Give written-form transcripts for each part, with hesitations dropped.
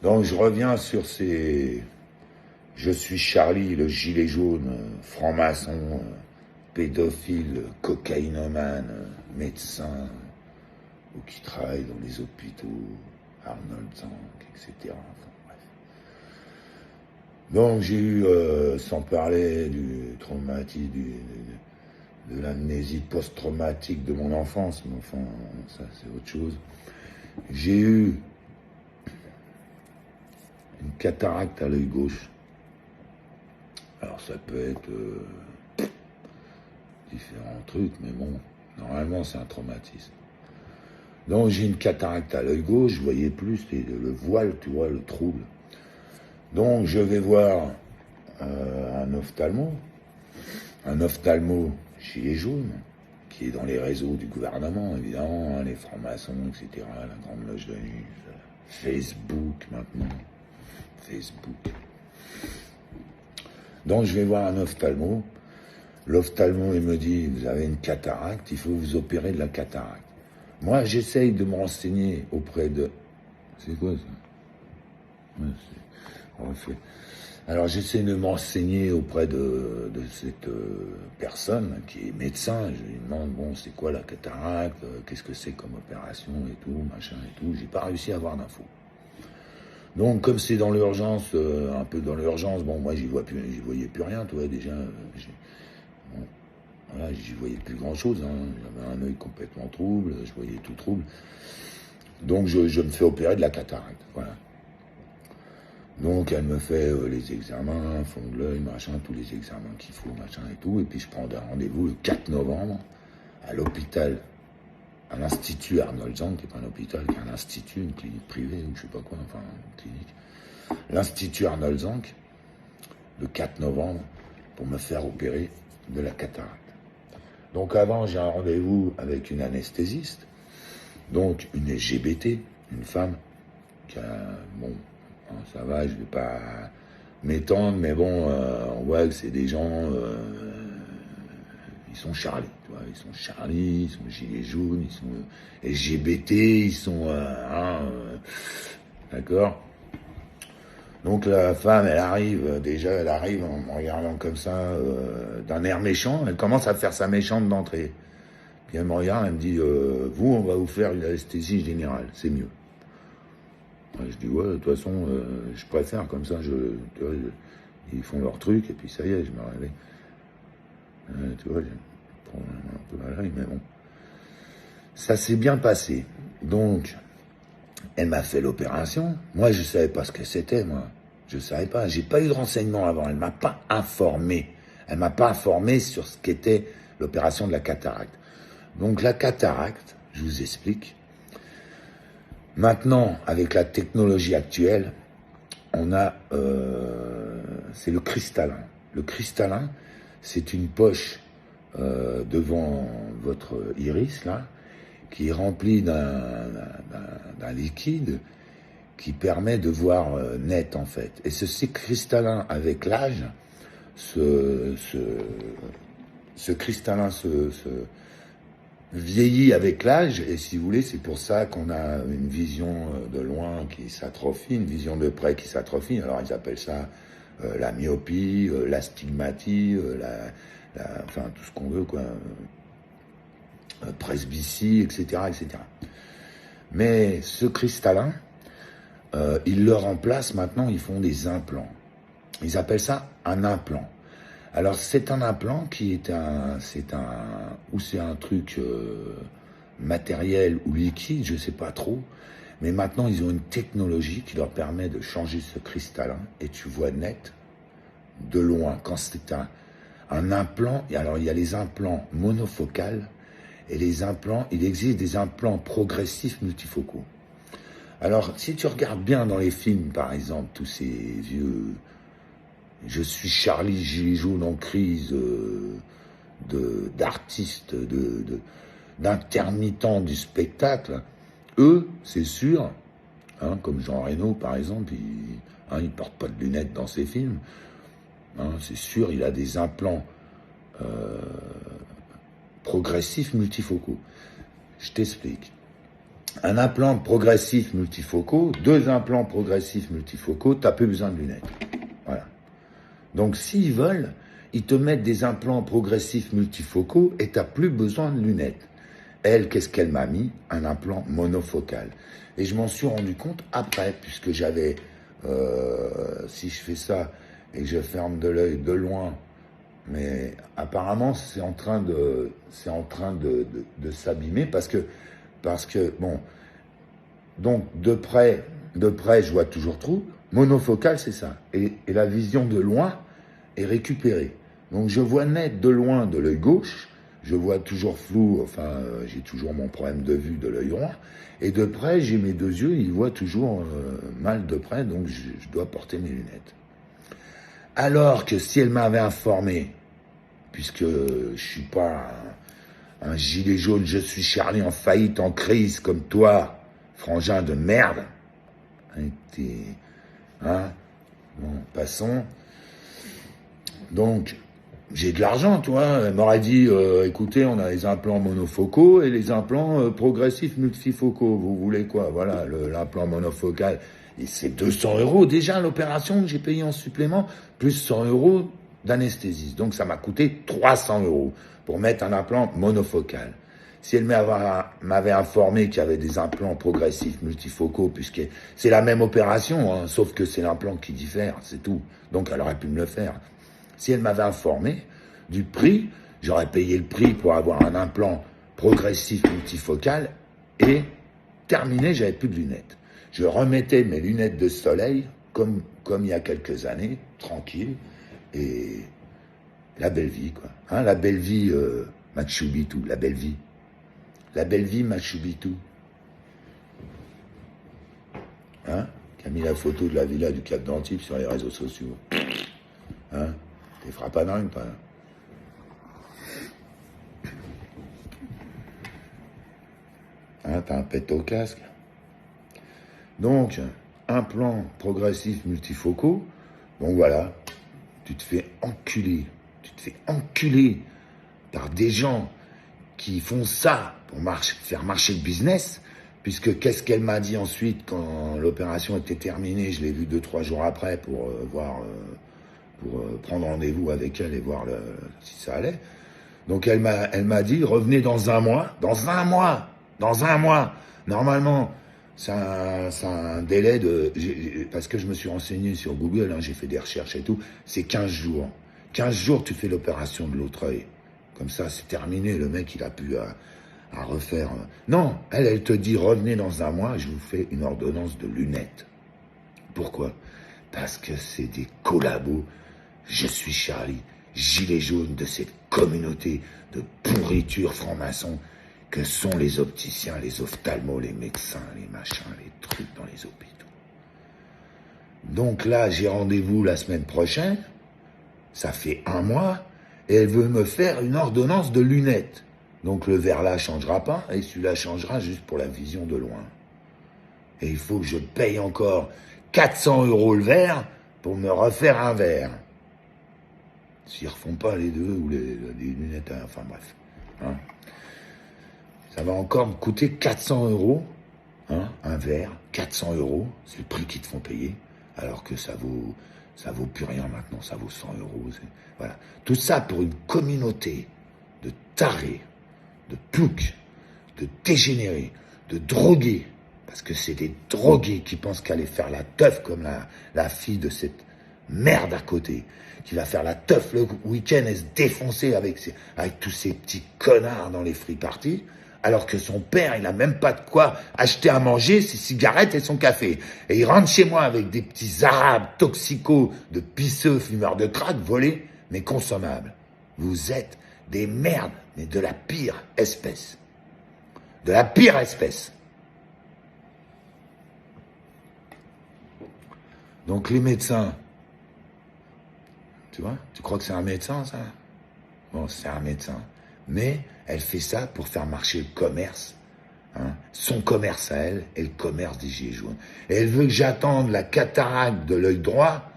Donc je reviens sur ces... Je suis Charlie, le gilet jaune, franc-maçon, pédophile, cocaïnomane, médecin, ou qui travaille dans les hôpitaux, Arnold Zank, etc. Enfin, bref. Donc j'ai eu, sans parler du traumatisme, de l'amnésie post-traumatique de mon enfance, mais enfin, ça c'est autre chose. J'ai eu une cataracte à l'œil gauche. Alors ça peut être différents trucs, mais bon, normalement c'est un traumatisme. Donc j'ai une cataracte à l'œil gauche, je voyais plus, le voile, tu vois, le trouble. Donc je vais voir un ophtalmo gilet jaune, qui est dans les réseaux du gouvernement, évidemment, hein, les francs-maçons, etc., la Grande Loge de nuit, Facebook maintenant, Facebook. Donc je vais voir un ophtalmo. L'ophtalmo, il me dit, vous avez une cataracte, il faut vous opérer de la cataracte. Moi, j'essaye de me renseigner auprès de... C'est quoi ça? Ouais, alors j'essaie de me renseigner auprès de cette personne qui est médecin. Je lui demande, bon, c'est quoi la cataracte, qu'est-ce que c'est comme opération et tout, machin et tout. J'ai pas réussi à avoir d'infos. Donc comme c'est dans l'urgence, un peu dans l'urgence, bon, moi j'y voyais plus rien, tu vois, déjà. Bon, voilà, j'y voyais plus grand chose, hein. J'avais un œil complètement trouble, je voyais tout trouble. Donc je me fais opérer de la cataracte, voilà. Donc elle me fait les examens, fond de l'œil, machin, tous les examens qu'il faut, machin et tout. Et puis je prends un rendez-vous le 4 novembre à l'hôpital, à l'Institut Arnold Zank, qui n'est pas un hôpital, qui est un institut, une clinique privée, ou je sais pas quoi, enfin une clinique. L'Institut Arnold Zank, le 4 novembre, pour me faire opérer de la cataracte. Donc avant, j'ai un rendez-vous avec une anesthésiste, donc une LGBT, une femme, qui a, bon, ça va, je vais pas m'étendre, mais bon, on voit que c'est des gens, ils sont Charlie, tu vois, ils sont Charlie, ils sont gilets jaunes, ils sont LGBT, ils sont, d'accord. Donc la femme, elle arrive, déjà, elle arrive en me regardant comme ça, d'un air méchant, elle commence à faire sa méchante d'entrée. Puis elle me regarde, elle me dit, vous, on va vous faire une anesthésie générale, c'est mieux. Je dis, ouais, de toute façon, je préfère, comme ça, tu vois, ils font leur truc, et puis ça y est, je me réveille. Tu vois, j'ai un peu mal à l'œil, mais bon. Ça s'est bien passé. Donc, elle m'a fait l'opération. Moi, je savais pas ce que c'était, moi. Je savais pas. J'ai pas eu de renseignements avant. Elle m'a pas informé. Elle m'a pas informé sur ce qu'était l'opération de la cataracte. Donc, la cataracte, je vous explique. Maintenant, avec la technologie actuelle, on a, c'est le cristallin. Le cristallin, c'est une poche devant votre iris, là, qui est remplie d'un liquide qui permet de voir net, en fait. Et ce cristallin, avec l'âge, ce cristallin vieillit avec l'âge, et si vous voulez, c'est pour ça qu'on a une vision de loin qui s'atrophie, une vision de près qui s'atrophie. Alors ils appellent ça la myopie, l'astigmatie, enfin tout ce qu'on veut, quoi, presbytie, etc., etc. Mais ce cristallin, ils le remplacent maintenant, ils font des implants. Ils appellent ça un implant. Alors c'est un implant qui est c'est un truc matériel ou liquide, je sais pas trop, mais maintenant ils ont une technologie qui leur permet de changer ce cristallin et tu vois net de loin. Quand c'est un implant, et alors il y a les implants monofocales et les implants, il existe des implants progressifs multifocaux. Alors si tu regardes bien dans les films, par exemple, tous ces vieux... Je suis Charlie, gilet jaune en crise, d'artistes, d'intermittents du spectacle. Eux, c'est sûr, hein, comme Jean Reno par exemple, il porte pas de lunettes dans ses films. Hein, c'est sûr, il a des implants progressifs multifocaux. Je t'explique. un implant progressif multifocaux, 2 implants progressifs multifocaux, tu n'as plus besoin de lunettes. Voilà. Donc s'ils veulent, ils te mettent des implants progressifs multifocaux et tu n'as plus besoin de lunettes. Elle, qu'est-ce qu'elle m'a mis? Un implant monofocal. Et je m'en suis rendu compte après, puisque j'avais, si je fais ça et que je ferme de l'œil de loin, mais apparemment c'est en train de s'abîmer parce que bon, donc de près je vois toujours trou. Monofocal, c'est ça. Et la vision de loin est récupérée. Donc je vois net de loin de l'œil gauche. Je vois toujours flou, enfin, j'ai toujours mon problème de vue de l'œil droit. Et de près, j'ai mes 2 yeux, ils voient toujours mal de près, donc je dois porter mes lunettes. Alors que si elle m'avait informé, puisque je suis pas un gilet jaune, je suis Charlie en faillite, en crise, comme toi, frangin de merde. Hein, bon, passons. Donc, j'ai de l'argent, tu vois. Elle m'aurait dit, écoutez, on a les implants monofocaux et les implants progressifs multifocaux. Vous voulez quoi? Voilà, l'implant monofocal, c'est 200 € déjà l'opération que j'ai payé en supplément, plus 100 € d'anesthésie. Donc ça m'a coûté 300 € pour mettre un implant monofocal. Si elle m'avait informé qu'il y avait des implants progressifs multifocaux, puisque c'est la même opération, hein, sauf que c'est l'implant qui diffère, c'est tout. Donc elle aurait pu me le faire. Si elle m'avait informé du prix, j'aurais payé le prix pour avoir un implant progressif multifocal et terminé, j'avais plus de lunettes. Je remettais mes lunettes de soleil comme il y a quelques années, tranquille, et la belle vie, quoi. Hein, la belle vie Machu Picchu, la belle vie. La belle vie Machu Picchu. Hein, qui a mis la photo de la villa du Cap d'Antibes sur les réseaux sociaux. Hein, t'es frappadingue, pas. Hein, t'as un pet au casque. Donc, implant progressif multifocaux. Donc voilà, tu te fais enculer. Tu te fais enculer par des gens qui font ça pour faire marcher le business. Puisque qu'est-ce qu'elle m'a dit ensuite quand l'opération était terminée? Je l'ai vue 2-3 jours après pour prendre rendez-vous avec elle et voir si ça allait. Donc elle m'a dit, revenez dans un mois. Dans un mois. Normalement, c'est un délai parce que je me suis renseigné sur Google, hein, j'ai fait des recherches et tout, c'est 15 jours. 15 jours, tu fais l'opération de l'autre œil. Comme ça, c'est terminé, le mec, il a pu à refaire. Non, elle te dit, revenez dans un mois, je vous fais une ordonnance de lunettes. Pourquoi? Parce que c'est des collabos. Je suis Charlie, gilet jaune de cette communauté de pourriture franc-maçon que sont les opticiens, les ophtalmos, les médecins, les machins, les trucs dans les hôpitaux. Donc là, j'ai rendez-vous la semaine prochaine, ça fait 1 mois, et elle veut me faire une ordonnance de lunettes. Donc le verre-là changera pas, et celui-là changera juste pour la vision de loin. Et il faut que je paye encore 400 € le verre pour me refaire un verre. S'ils refont pas les deux, ou les lunettes, enfin bref. Hein. Ça va encore me coûter 400 €, hein, un verre, 400 €, c'est le prix qu'ils te font payer, alors que ça vaut plus rien maintenant, ça vaut 100 €. Voilà. Tout ça pour une communauté de tarés, de ploucs, de dégénérés, de drogués, parce que c'est des drogués qui pensent qu'aller faire la teuf comme la fille de cette merde à côté, qui va faire la teuf le week-end et se défoncer avec tous ces petits connards dans les free parties, alors que son père, il a même pas de quoi acheter à manger, ses cigarettes et son café. Et il rentre chez moi avec des petits arabes toxicos, de pisseux, fumeurs de crack, volés, mais consommables. Vous êtes des merdes, mais de la pire espèce. De la pire espèce. Donc les médecins, tu vois, tu crois que c'est un médecin, ça? Bon, c'est un médecin. Mais elle fait ça pour faire marcher le commerce, hein, son commerce à elle et le commerce des gilets jaunes. Et elle veut que j'attende la cataracte de l'œil droit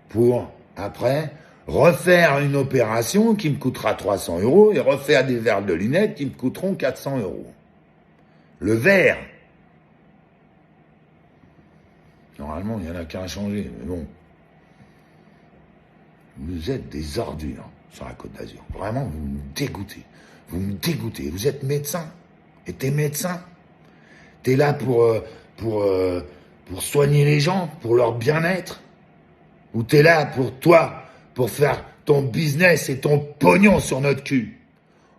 pour, après, refaire une opération qui me coûtera 300 € et refaire des verres de lunettes qui me coûteront 400 €. Le verre, Normalement, il n'y en a qu'un à changer, mais bon. Vous êtes des ordures sur la Côte d'Azur. Vraiment, vous me dégoûtez. Vous me dégoûtez. Vous êtes médecin. Et t'es médecin. T'es là pour soigner les gens, pour leur bien-être. Ou t'es là pour toi, pour faire ton business et ton pognon sur notre cul.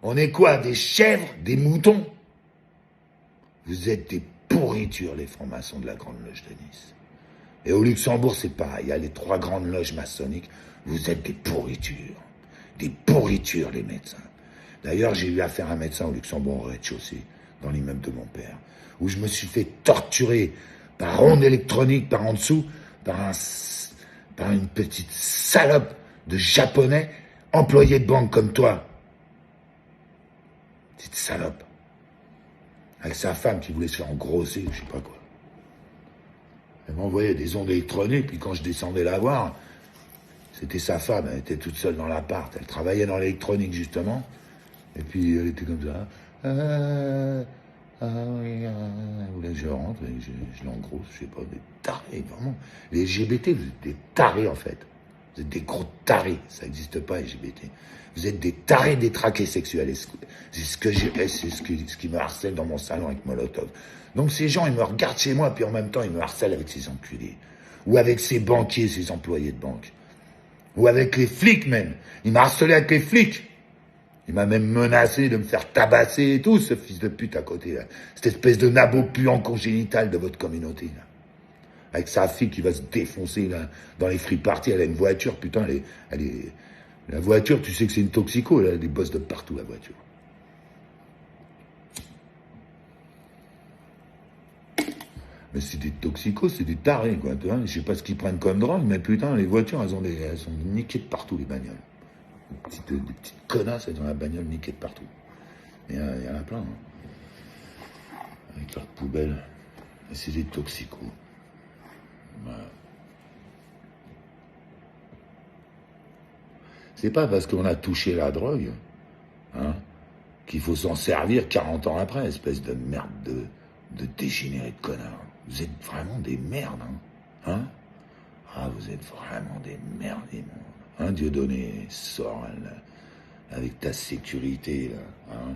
On est quoi? Des chèvres? Des moutons? Vous êtes des pourritures, les francs-maçons de la Grande Loge de Nice. Et au Luxembourg, c'est pareil. Il y a les 3 grandes loges maçonniques. Vous êtes des pourritures. Des pourritures, les médecins. D'ailleurs, j'ai eu affaire à un médecin au Luxembourg, au rez-de-chaussée, dans l'immeuble de mon père, où je me suis fait torturer par onde électronique par en dessous, par une petite salope de japonais, employé de banque comme toi. Petite salope. Avec sa femme qui voulait se faire engrosser, je sais pas quoi. Elle m'envoyait des ondes électroniques, puis quand je descendais la voir, c'était sa femme, elle était toute seule dans l'appart. Elle travaillait dans l'électronique, justement. Et puis, elle était comme ça. Elle voulait que je rentre, et je l'engrosse, je sais pas, des tarés, vraiment. Les LGBT, vous êtes des tarés, en fait. Vous êtes des gros tarés. Ça n'existe pas, LGBT. Vous êtes des tarés détraqués sexuels. C'est ce qui me harcèle dans mon salon avec Molotov. Donc, ces gens, ils me regardent chez moi, puis en même temps, ils me harcèlent avec ces enculés. Ou avec ces banquiers, ces employés de banque. Ou avec les flics, même. Il m'a harcelé avec les flics. Il m'a même menacé de me faire tabasser et tout, ce fils de pute à côté, là. Cette espèce de nabo puant congénital de votre communauté, là. Avec sa fille qui va se défoncer, là, dans les free parties. Elle a une voiture, putain, la voiture, tu sais que c'est une toxico, là, des bosses de partout, la voiture. Mais c'est des toxicos, c'est des tarés, quoi, tu vois. Je sais pas ce qu'ils prennent comme drogue, mais putain, les voitures, elles sont niquées de partout, les bagnoles. Des petites connasses, elles ont la bagnole niquée de partout. Il y en a plein, hein. Avec leurs poubelles. Et c'est des toxicos. Voilà. C'est pas parce qu'on a touché la drogue, hein, qu'il faut s'en servir 40 ans après, espèce de merde de dégénéré de connard. Vous êtes vraiment des merdes, hein. Ah, vous êtes vraiment des merdes, hein, Dieudonné, sors, là, avec ta sécurité, là, hein.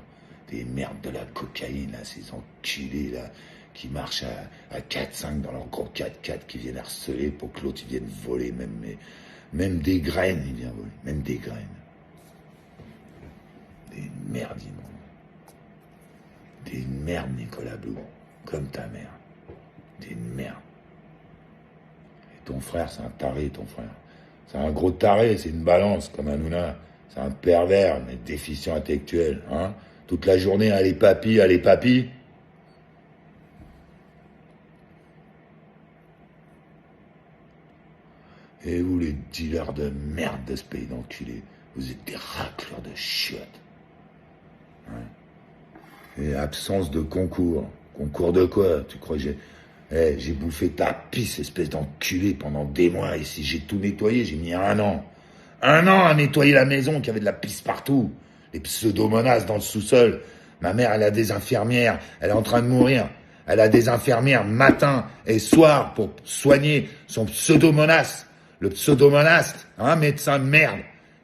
Des merdes de la cocaïne, là, ces enculés, là, qui marchent à 4-5 dans leur gros 4x4, qui viennent harceler pour que l'autre vienne voler, même des graines, il vient voler, même des graines. Des merdes, des merdes, Nicolas Blou, comme ta mère. Des merdes. Et ton frère, c'est un taré, ton frère. C'est un gros taré, c'est une balance, comme Hanouna. C'est un pervers, mais déficient intellectuel, hein. Toute la journée, allez papy, allez papy. Et vous, les dealers de merde de ce pays d'enculés, vous êtes des racleurs de chiottes. Ouais. Et absence de concours. Concours de quoi? Tu crois que j'ai bouffé ta pisse, espèce d'enculé, pendant des mois. Et si j'ai tout nettoyé, j'ai mis 1 an. 1 an à nettoyer la maison, qui avait de la pisse partout. Les pseudo-menaces dans le sous-sol. Ma mère, elle a des infirmières. Elle est en train de mourir. Elle a des infirmières matin et soir pour soigner son pseudo-menace. Le pseudo-menace, un médecin de merde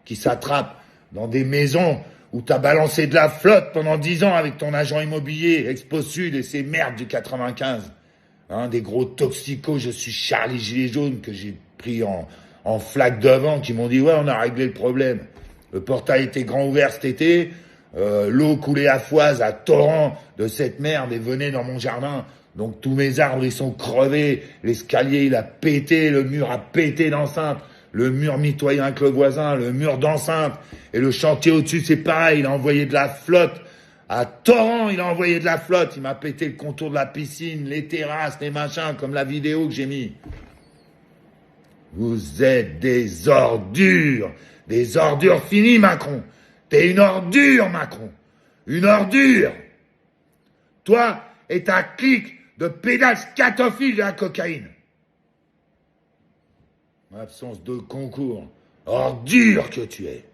qui s'attrape dans des maisons où t'as balancé de la flotte pendant 10 ans avec ton agent immobilier, Expo Sud et ces merdes du 95. Hein, des gros toxicos, je suis Charlie Gilet Jaune que j'ai pris en flaque de vent, qui m'ont dit « Ouais, on a réglé le problème. Le portail était grand ouvert cet été, l'eau coulait à foise, à torrent de cette merde et venait dans mon jardin. Donc tous mes arbres, ils sont crevés, l'escalier, il a pété, le mur a pété d'enceinte, le mur mitoyen avec le voisin, le mur d'enceinte, et le chantier au-dessus, c'est pareil, il a envoyé de la flotte. À torrent, il a envoyé de la flotte, il m'a pété le contour de la piscine, les terrasses, les machins, comme la vidéo que j'ai mis. Vous êtes des ordures finies, Macron. T'es une ordure, Macron. Une ordure. Toi et ta clique de pédales scatophiles de la cocaïne. Absence de concours. Ordure que tu es.